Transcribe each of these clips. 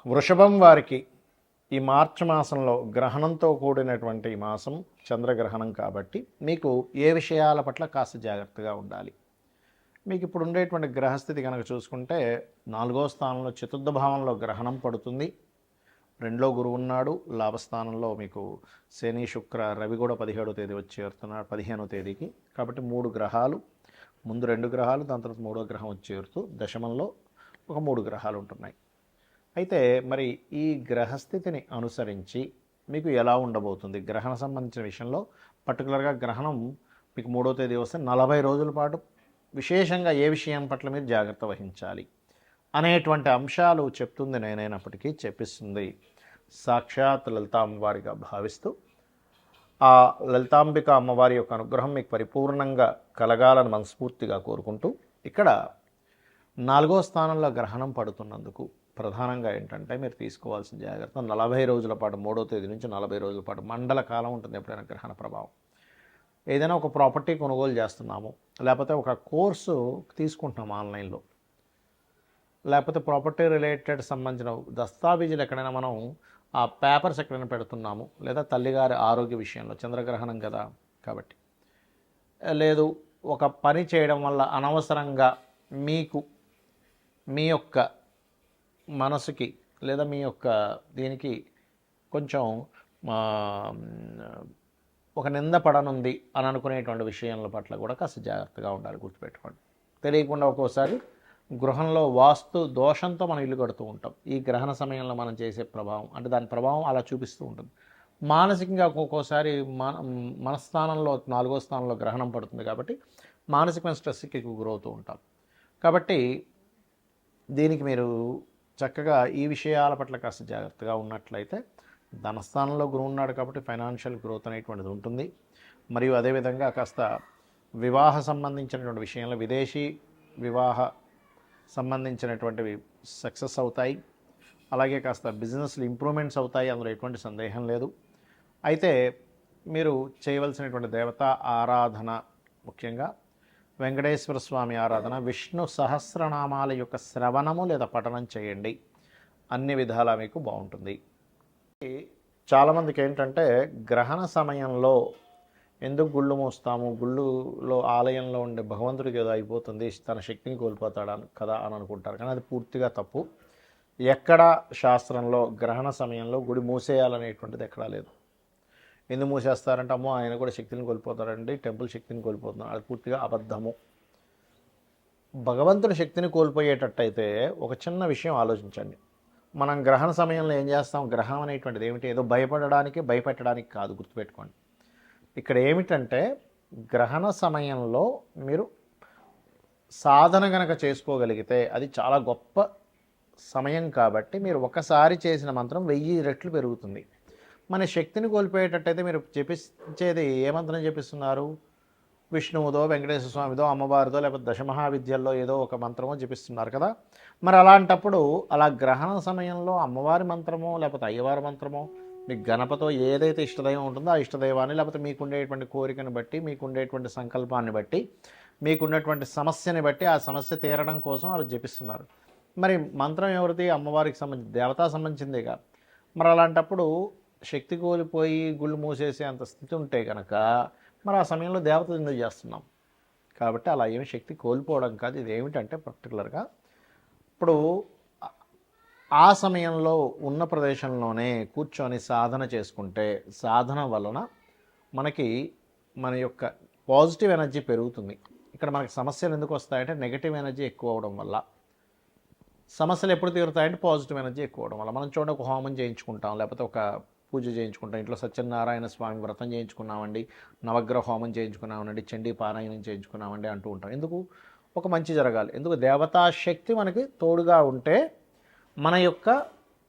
వృషభం వారికి ఈ మార్చి మాసంలో గ్రహణంతో కూడినటువంటి ఈ మాసం చంద్రగ్రహణం కాబట్టి మీకు ఏ విషయాల పట్ల కాస్త జాగ్రత్తగా ఉండాలి. మీకు ఇప్పుడు ఉండేటువంటి గ్రహస్థితి కనుక చూసుకుంటే 4వ స్థానంలో చతుర్థ భావంలో గ్రహణం పడుతుంది. 2లో గురువు ఉన్నాడు. లాభస్థానంలో మీకు శని శుక్ర రవి కూడా 17వ తేదీ వచ్చి చేరుతున్నాడు 15వ తేదీకి. కాబట్టి 3 గ్రహాలు, ముందు 2 గ్రహాలు, దాని తర్వాత 3వ గ్రహం వచ్చి చేరుతూ దశమంలో ఒక 3 గ్రహాలు ఉంటున్నాయి. అయితే మరి ఈ గ్రహస్థితిని అనుసరించి మీకు ఎలా ఉండబోతుంది గ్రహణ సంబంధించిన విషయంలో, పర్టికులర్గా గ్రహణం మీకు 3వ తేదీ వస్తే 40 రోజుల పాటు విశేషంగా ఏ విషయం పట్ల మీరు జాగ్రత్త వహించాలి అనేటువంటి అంశాలు చెప్తుంది నేనైనప్పటికీ చెప్పిస్తుంది సాక్షాత్ లలితా అమ్మవారిగా భావిస్తూ, ఆ లలితాంబిక అమ్మవారి యొక్క అనుగ్రహం మీకు పరిపూర్ణంగా కలగాలని మనస్ఫూర్తిగా కోరుకుంటూ, ఇక్కడ 4వ స్థానంలో గ్రహణం పడుతున్నందుకు ప్రధానంగా ఏంటంటే మీరు తీసుకోవాల్సిన జాగ్రత్త 40 రోజుల పాటు 3వ తేదీ నుంచి 40 రోజుల పాటు మండల కాలం ఉంటుంది. ఎప్పుడైనా గ్రహణ ప్రభావం ఏదైనా ఒక ప్రాపర్టీ కొనుగోలు చేస్తున్నాము, లేకపోతే ఒక కోర్సు తీసుకుంటున్నాము ఆన్లైన్లో, లేకపోతే ప్రాపర్టీ రిలేటెడ్ సంబంధించిన దస్తావేజీలు ఎక్కడైనా మనం ఆ పేపర్స్ ఎక్కడైనా పెడుతున్నాము, లేదా తల్లిగారి ఆరోగ్య విషయంలో చంద్రగ్రహణం కదా కాబట్టి, లేదు ఒక పని చేయడం వల్ల అనవసరంగా మీకు మీ యొక్క మనసుకి లేదా మీ యొక్క దీనికి కొంచెం ఒక నింద పడనుంది అని అనుకునేటువంటి విషయాల పట్ల కూడా కాస్త జాగ్రత్తగా ఉండాలి. గుర్తుపెట్టుకోండి, తెలియకుండా ఒక్కోసారి గృహంలో వాస్తు దోషంతో మనం ఇల్లు కడుతూ ఉంటాం. ఈ గ్రహణ సమయంలో మనం చేసే ప్రభావం అంటే దాని ప్రభావం అలా చూపిస్తూ ఉంటుంది. మానసికంగా ఒక్కోసారి మనస్థానంలో 4వ స్థానంలో గ్రహణం పడుతుంది కాబట్టి మానసికమైన స్ట్రెస్కి గురవుతూ ఉంటాం. కాబట్టి దీనికి మీరు చక్కగా ఈ విషయాల పట్ల కాస్త జాగ్రత్తగా ఉన్నట్లయితే, ధనస్థానంలో గురువు ఉన్నాడు కాబట్టి ఫైనాన్షియల్ గ్రోత్ అనేటువంటిది ఉంటుంది. మరియు అదేవిధంగా కాస్త వివాహ సంబంధించినటువంటి విషయంలో విదేశీ వివాహ సంబంధించినటువంటివి సక్సెస్ అవుతాయి. అలాగే కాస్త బిజినెస్లు ఇంప్రూవ్మెంట్స్ అవుతాయి, అందులో ఎటువంటి సందేహం లేదు. అయితే మీరు చేయవలసినటువంటి దేవతా ఆరాధన ముఖ్యంగా వెంకటేశ్వర స్వామి ఆరాధన, విష్ణు సహస్రనామాల యొక్క శ్రవణము లేదా పఠనం చేయండి. అన్ని విధాలా మీకు బాగుంటుంది. చాలామందికి ఏంటంటే గ్రహణ సమయంలో ఎందుకు గుళ్ళు మూస్తాము, గుళ్ళులో ఆలయంలో ఉండే భగవంతుడికి ఏదో అయిపోతుంది, తన శక్తిని కోల్పోతాడా కదా అని అనుకుంటారు. కానీ అది పూర్తిగా తప్పు. ఎక్కడ శాస్త్రంలో గ్రహణ సమయంలో గుడి మూసేయాలనేటువంటిది ఎక్కడా లేదు. ఎందుకు మూసేస్తారంటే అమ్మో ఆయన కూడా శక్తిని కోల్పోతారండి, టెంపుల్ శక్తిని కోల్పోతున్నారు, అది పూర్తిగా అబద్ధము. భగవంతుడి శక్తిని కోల్పోయేటట్టయితే ఒక చిన్న విషయం ఆలోచించండి. మనం గ్రహణ సమయంలో ఏం చేస్తాం, గ్రహణం అనేటువంటిది ఏమిటి, ఏదో భయపడడానికి భయపెట్టడానికి కాదు. గుర్తుపెట్టుకోండి, ఇక్కడ ఏమిటంటే గ్రహణ సమయంలో మీరు సాధన గనక చేసుకోగలిగితే అది చాలా గొప్ప సమయం. కాబట్టి మీరు ఒకసారి చేసిన మంత్రం 1000 రెట్లు పెరుగుతుంది. మన శక్తిని కోల్పోయేటట్టయితే మీరు జపించేది ఏ మంత్రం జపిస్తున్నారు, విష్ణువుదో వెంకటేశ్వర స్వామిదో అమ్మవారిదో లేకపోతే దశమహావిద్యల్లో ఏదో ఒక మంత్రమో జపిస్తున్నారు కదా. మరి అలాంటప్పుడు అలా గ్రహణ సమయంలో అమ్మవారి మంత్రమో లేకపోతే అయ్యవారి మంత్రమో, మీకు గణపతో ఏదైతే ఇష్టదైవం ఉంటుందో ఆ ఇష్టదైవాన్ని, లేకపోతే మీకుండేటువంటి కోరికను బట్టి, మీకుండేటువంటి సంకల్పాన్ని బట్టి, మీకున్నటువంటి సమస్యని బట్టి ఆ సమస్య తీరడం కోసం అలా జపిస్తున్నారు. మరి మంత్రం ఎవరిది, అమ్మవారికి సంబంధించి దేవతా సంబంధించిందిగా. మరి అలాంటప్పుడు శక్తి కోల్పోయి గుళ్ళు మూసేసే అంత స్థితి ఉంటే కనుక మరి ఆ సమయంలో దేవతలు ఎందుకు చేస్తున్నాం. కాబట్టి అలా ఏమి శక్తి కోల్పోవడం కాదు. ఇది ఏమిటంటే పర్టికులర్గా ఇప్పుడు ఆ సమయంలో ఉన్న ప్రదేశంలోనే కూర్చొని సాధన చేసుకుంటే, సాధన వలన మనకి మన యొక్క పాజిటివ్ ఎనర్జీ పెరుగుతుంది. ఇక్కడ మనకి సమస్యలు ఎందుకు వస్తాయంటే నెగిటివ్ ఎనర్జీ ఎక్కువ అవడం వల్ల. సమస్యలు ఎప్పుడు తీరుతాయంటే పాజిటివ్ ఎనర్జీ ఎక్కువ అవడం వల్ల. మనం చూడండి, ఒక హోమం చేయించుకుంటాం, లేకపోతే ఒక పూజ చేయించుకుంటాం, ఇంట్లో సత్యనారాయణ స్వామి వ్రతం చేయించుకున్నామండి, నవగ్రహ హోమం చేయించుకున్నామండి, చండీ పారాయణం చేయించుకున్నామండి అంటూ ఉంటాం. ఎందుకు, ఒక మంచి జరగాలి. ఎందుకు, దేవతాశక్తి మనకి తోడుగా ఉంటే మన యొక్క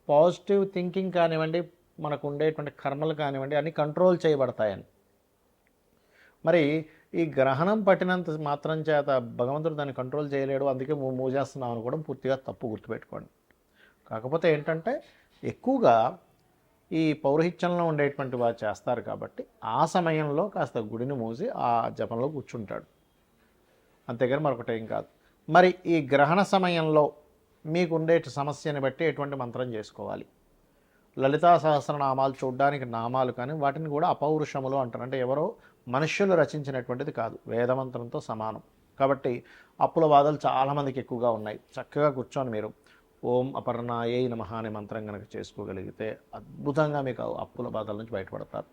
పాజిటివ్ థింకింగ్ కానివ్వండి, మనకు ఉండేటువంటి కర్మలు కానివ్వండి అన్నీ కంట్రోల్ చేయబడతాయని. మరి ఈ గ్రహణం పట్టినంత మాత్రం చేత భగవంతుడు దాన్ని కంట్రోల్ చేయలేడు, అందుకే మూజేస్తున్నాం అనుకోవడం పూర్తిగా తప్పు. గుర్తుపెట్టుకోండి. కాకపోతే ఏంటంటే ఎక్కువగా ఈ పౌరహిత్యంలో ఉండేటువంటి వారు చేస్తారు కాబట్టి ఆ సమయంలో కాస్త గుడిని మూసి ఆ జపంలో కూర్చుంటాడు, అంతేగాని మరొకటి ఏం కాదు. మరి ఈ గ్రహణ సమయంలో మీకు ఉండే సమస్యని బట్టి ఎటువంటి మంత్రం చేసుకోవాలి. లలితా సహస్రనామాలు చూడడానికి నామాలు, కానీ వాటిని కూడా అపౌరుషములు అంటారు. అంటే ఎవరో మనుష్యులు రచించినటువంటిది కాదు, వేదమంత్రంతో సమానం. కాబట్టి అప్పుల బాధలు చాలామందికి ఎక్కువగా ఉన్నాయి. చక్కగా కూర్చొని మీరు ఓం అపర్ణాయై నమః అనే మంత్రం కనుక చేసుకోగలిగితే అద్భుతంగా మీకు అప్పుల బాధల నుంచి బయటపడతారు.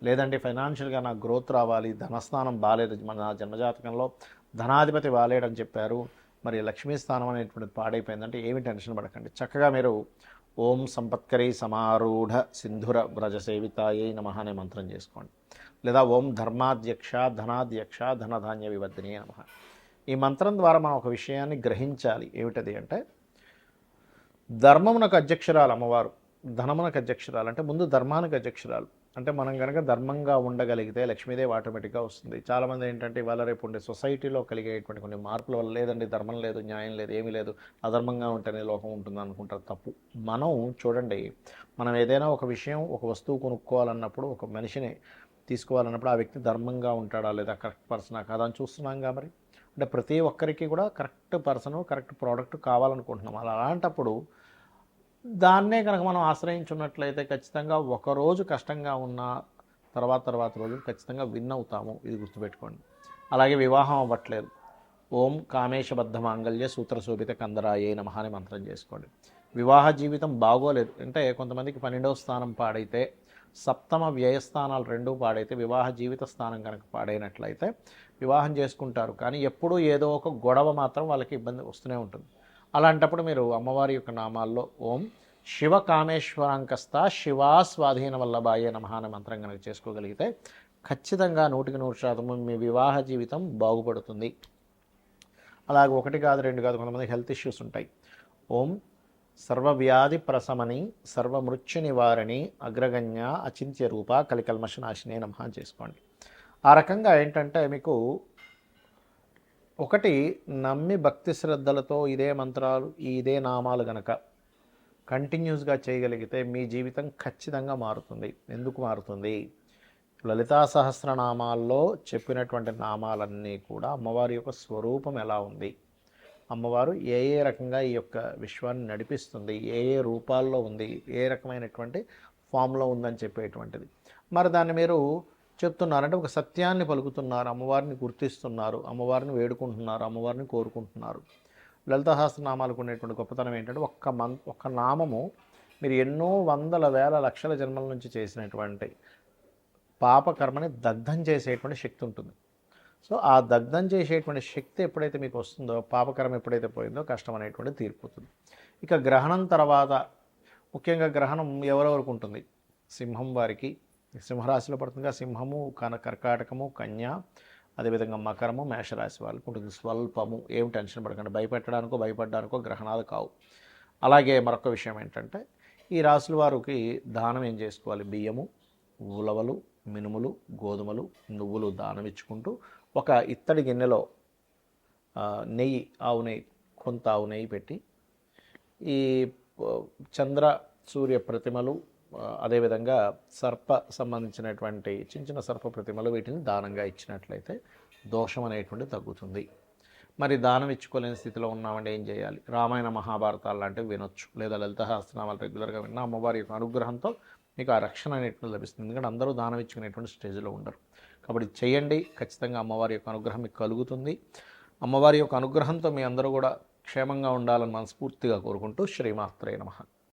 లేదంటే ఫైనాన్షియల్గా నాకు గ్రోత్ రావాలి, ధనస్థానం బాగాలేదు, మన జన్మజాతకంలో ధనాధిపతి బాలేడని చెప్పారు, మరి లక్ష్మీ స్థానం అనేటువంటిది పాడైపోయిందంటే ఏమి టెన్షన్ పడకండి. చక్కగా మీరు ఓం సంపత్కరీ సమారూఢ సింధుర వ్రజ సేవితాయై నమః అనే మంత్రం చేసుకోండి. లేదా ఓం ధర్మాధ్యక్ష ధనాధ్యక్ష ధనధాన్య వివర్ధిని నమః. ఈ మంత్రం ద్వారా మనం ఒక విషయాన్ని గ్రహించాలి. ఏమిటది అంటే, ధర్మమునకు అధ్యక్షురాలు అమ్మవారు, ధనమునకు అధ్యక్షురాలు. అంటే ముందు ధర్మానికి అధ్యక్షురాలు. అంటే మనం కనుక ధర్మంగా ఉండగలిగితే లక్ష్మీదేవి ఆటోమేటిక్గా వస్తుంది. చాలామంది ఏంటంటే ఇవాళ రేపు ఉండే సొసైటీలో కలిగేటువంటి కొన్ని మార్పుల వల్ల లేదండి ధర్మం లేదు, న్యాయం లేదు, ఏమీ లేదు, అధర్మంగా ఉంటేనే లోకం ఉంటుంది అనుకుంటారు. తప్పు. మనం చూడండి, మనం ఏదైనా ఒక విషయం, ఒక వస్తువు కొనుక్కోవాలన్నప్పుడు, ఒక మనిషిని తీసుకోవాలన్నప్పుడు ఆ వ్యక్తి ధర్మంగా ఉంటాడా లేదా, కరెక్ట్ పర్సనా కాదా అని చూస్తున్నాంగా. మరి అంటే ప్రతి ఒక్కరికి కూడా కరెక్ట్ పర్సను, కరెక్ట్ ప్రోడక్ట్ కావాలనుకుంటున్నాం. అలాంటప్పుడు దాన్నే కనుక మనం ఆశ్రయించున్నట్లయితే ఖచ్చితంగా ఒకరోజు కష్టంగా ఉన్న తర్వాత రోజు ఖచ్చితంగా విన్ అవుతాము. ఇది గుర్తుపెట్టుకోండి. అలాగే వివాహం అవ్వట్లేదు, ఓం కామేశబద్ధ మాంగళ్య సూత్రశోభిత కందరాయే నమః అనే మంత్రం చేసుకోండి. వివాహ జీవితం బాగోలేదు అంటే కొంతమందికి 12వ స్థానం పాడైతే, సప్తమ వ్యయస్థానాలు రెండూ పాడైతే, వివాహ జీవిత స్థానం కనుక పాడైనట్లయితే వివాహం చేసుకుంటారు, కానీ ఎప్పుడూ ఏదో ఒక గొడవ మాత్రం వాళ్ళకి ఇబ్బంది వస్తూనే ఉంటుంది. అలాంటప్పుడు మీరు అమ్మవారి యొక్క నామాల్లో ఓం శివ కామేశ్వరాంకస్త శివా స్వాధీన వల్లభాయే నమః అనే మంత్రం కనుక చేసుకోగలిగితే ఖచ్చితంగా 100% మీ వివాహ జీవితం బాగుపడుతుంది. అలాగే ఒకటి కాదు, రెండు కాదు, కొంతమంది హెల్త్ ఇష్యూస్ ఉంటాయి. ఓం సర్వవ్యాధి ప్రశమని సర్వమృత్యు నివారణి అగ్రగణ్య అచింత్య రూప కలికల్మషనాశినే నమః అని చేసుకోండి. ఆ రకంగా ఏంటంటే మీకు ఒకటి నమ్మి భక్తి శ్రద్ధలతో ఇదే మంత్రాలు, ఇదే నామాలు గనక కంటిన్యూస్గా చేయగలిగితే మీ జీవితం ఖచ్చితంగా మారుతుంది. ఎందుకు మారుతుంది? లలితా సహస్రనామాల్లో చెప్పినటువంటి నామాలన్నీ కూడా అమ్మవారి యొక్క స్వరూపం ఎలా ఉంది, అమ్మవారు ఏ ఏ రకంగా ఈ యొక్క విశ్వాన్ని నడిపిస్తుంది, ఏ ఏ రూపాల్లో ఉంది, ఏ రకమైనటువంటి ఫామ్లో ఉందని చెప్పేటువంటిది. మరి దాన్ని మీరు చెప్తున్నారంటే ఒక సత్యాన్ని పలుకుతున్నారు, అమ్మవారిని గుర్తిస్తున్నారు, అమ్మవారిని వేడుకుంటున్నారు, అమ్మవారిని కోరుకుంటున్నారు. లలితా సహస్రనామాలకు ఉండేటువంటి గొప్పతనం ఏంటంటే ఒక్క నామము మీరు ఎన్నో వందల వేల లక్షల జన్మల నుంచి చేసినటువంటి పాపకర్మని దగ్ధం చేసేటువంటి శక్తి ఉంటుంది. సో ఆ దగ్ధం చేసేటువంటి శక్తి ఎప్పుడైతే మీకు వస్తుందో, పాపకర్మ ఎప్పుడైతే పోయిందో కష్టం అనేటువంటిది తీరిపోతుంది. ఇక గ్రహణం తర్వాత ముఖ్యంగా గ్రహణం ఎవరెవరికి ఉంటుంది? సింహం వారికి, సింహరాశిలో పడుతుందిగా, సింహము, కర్కాటకము, కన్య, అదేవిధంగా మకరము, మేషరాశి వాళ్ళకి ఉంటుంది. స్వల్పము, ఏం టెన్షన్ పడకండి, భయపడ్డానికో గ్రహణాలు కావు. అలాగే మరొక విషయం ఏంటంటే ఈ రాశుల వారికి దానం ఏం చేసుకోవాలి? బియ్యము, ఉలవలు, మినుములు, గోధుమలు, నువ్వులు దానం ఇచ్చుకుంటూ ఒక ఇత్తడి గిన్నెలో నెయ్యి, ఆవు నెయ్యి, కొంత ఆవు నెయ్యి పెట్టి ఈ చంద్ర సూర్య ప్రతిమలు, అదేవిధంగా సర్ప సంబంధించినటువంటి చిన్న చిన్న సర్ప ప్రతిమలు, వీటిని దానంగా ఇచ్చినట్లయితే దోషం అనేటువంటి తగ్గుతుంది. మరి దానం ఇచ్చుకోలేని స్థితిలో ఉన్నామంటే ఏం చేయాలి? రామాయణ మహాభారతాలు లాంటివి వినొచ్చు, లేదా లలిత సహస్రనామాలు రెగ్యులర్గా విన్నా అమ్మవారి యొక్క అనుగ్రహంతో మీకు ఆ రక్షణ అనేటువంటి లభిస్తుంది. ఎందుకంటే అందరూ దానం ఇచ్చుకునేటువంటి స్టేజ్లో ఉండరు. కాబట్టి చేయండి, ఖచ్చితంగా అమ్మవారి యొక్క అనుగ్రహం మీకు కలుగుతుంది. అమ్మవారి యొక్క అనుగ్రహంతో మీ అందరూ కూడా క్షేమంగా ఉండాలని మనస్ఫూర్తిగా కోరుకుంటూ శ్రీమాత్రే నమః.